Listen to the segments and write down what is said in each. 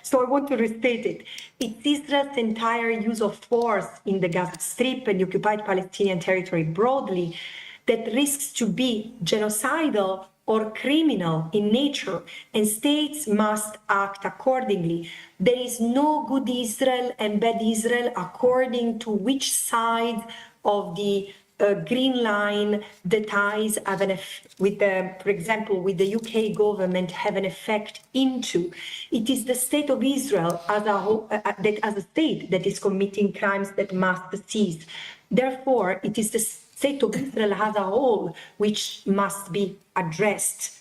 So I want to restate it. It's Israel's entire use of force in the Gaza Strip and the occupied Palestinian territory broadly that risks to be genocidal or criminal in nature, and states must act accordingly. There is no good Israel and bad Israel according to which side of the green line the ties have with the, for example, with the UK government have an effect into. It is the state of Israel as a state that is committing crimes that must cease. Therefore, it is the state of Israel as a whole which must be addressed.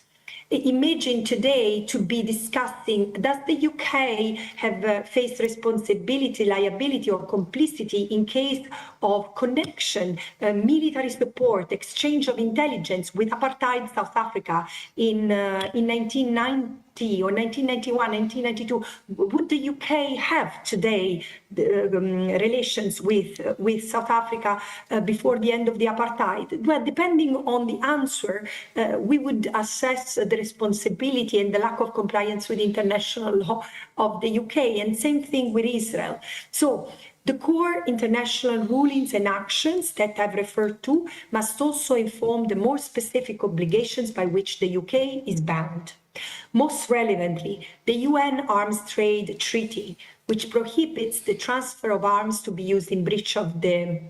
Imagine today to be discussing, does the UK have faced responsibility, liability or complicity in case of connection, military support, exchange of intelligence with apartheid South Africa in 1990 or 1991, 1992? Would the UK have today relations with South Africa before the end of the apartheid? Well, depending on the answer, we would assess the responsibility and the lack of compliance with international law of the UK, and same thing with Israel. So the core international rulings and actions that I've referred to must also inform the more specific obligations by which the UK is bound. Most relevantly, the UN Arms Trade Treaty, which prohibits the transfer of arms to be used in breach of the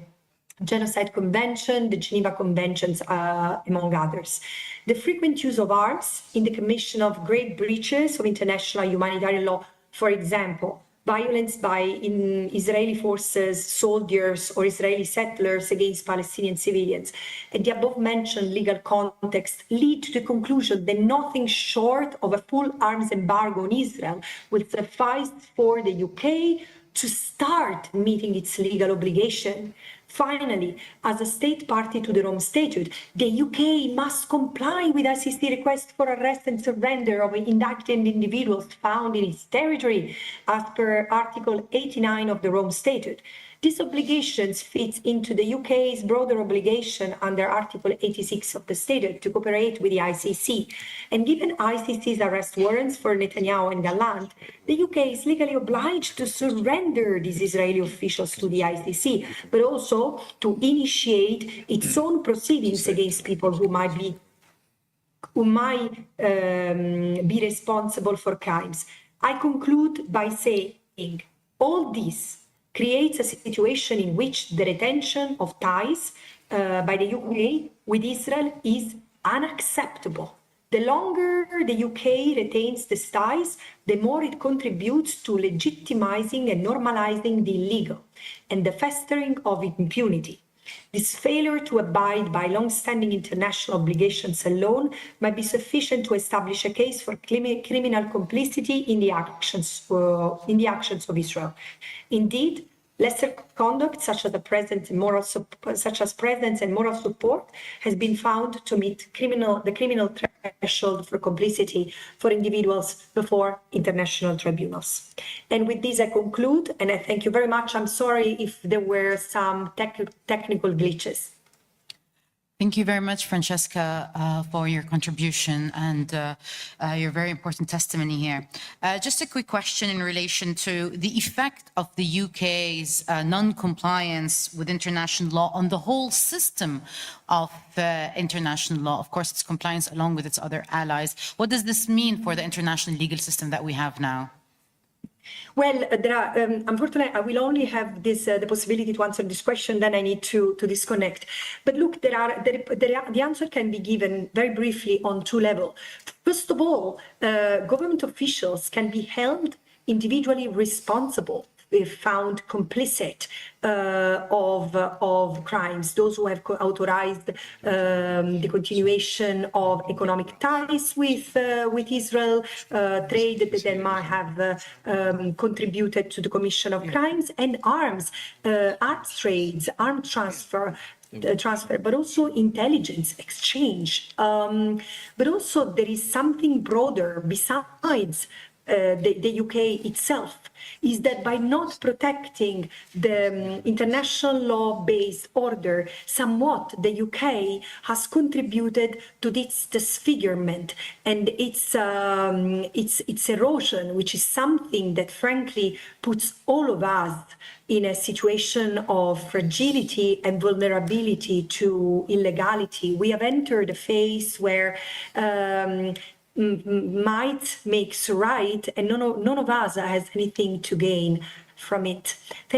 Genocide Convention, the Geneva Conventions, among others. The frequent use of arms in the commission of great breaches of international humanitarian law, for example, violence by Israeli forces, soldiers, or Israeli settlers against Palestinian civilians, and the above-mentioned legal context lead to the conclusion that nothing short of a full arms embargo on Israel will suffice for the UK to start meeting its legal obligation. Finally, as a state party to the Rome Statute, the UK must comply with ICC requests for arrest and surrender of indicted individuals found in its territory as per Article 89 of the Rome Statute. These obligations fit into the UK's broader obligation under Article 86 of the Statute to cooperate with the ICC. And given ICC's arrest warrants for Netanyahu and Gallant, the UK is legally obliged to surrender these Israeli officials to the ICC, but also to initiate its own proceedings against people who might be responsible for crimes. I conclude by saying all this creates a situation in which the retention of ties by the UK with Israel is unacceptable. The longer the UK retains these ties, the more it contributes to legitimizing and normalizing the illegal and the festering of impunity. This failure to abide by long-standing international obligations alone might be sufficient to establish a case for criminal complicity in the actions of Israel. Indeed, lesser conduct, such as presence and moral support, has been found to meet the criminal threshold for complicity for individuals before international tribunals. And with this, I conclude, and I thank you very much. I'm sorry if there were some technical glitches. Thank you very much, Francesca, for your contribution and your very important testimony here. Just a quick question in relation to the effect of the UK's non-compliance with international law on the whole system of international law. Of course, its compliance along with its other allies. What does this mean for the international legal system that we have now? Well, there are, unfortunately, I will only have the possibility to answer this question, then I need to disconnect. But look, the answer can be given very briefly on two levels. First of all, government officials can be held individually responsible if found complicit of crimes, those who have authorized the continuation of economic ties with Israel, trade that they might have contributed to the commission of crimes, and arms trades, arms transfer, but also intelligence exchange. But also there is something broader besides the UK itself, is that by not protecting the international law-based order, somewhat the UK has contributed to its disfigurement and its erosion, which is something that frankly puts all of us in a situation of fragility and vulnerability to illegality. We have entered a phase where might makes right, and none of us has anything to gain from it.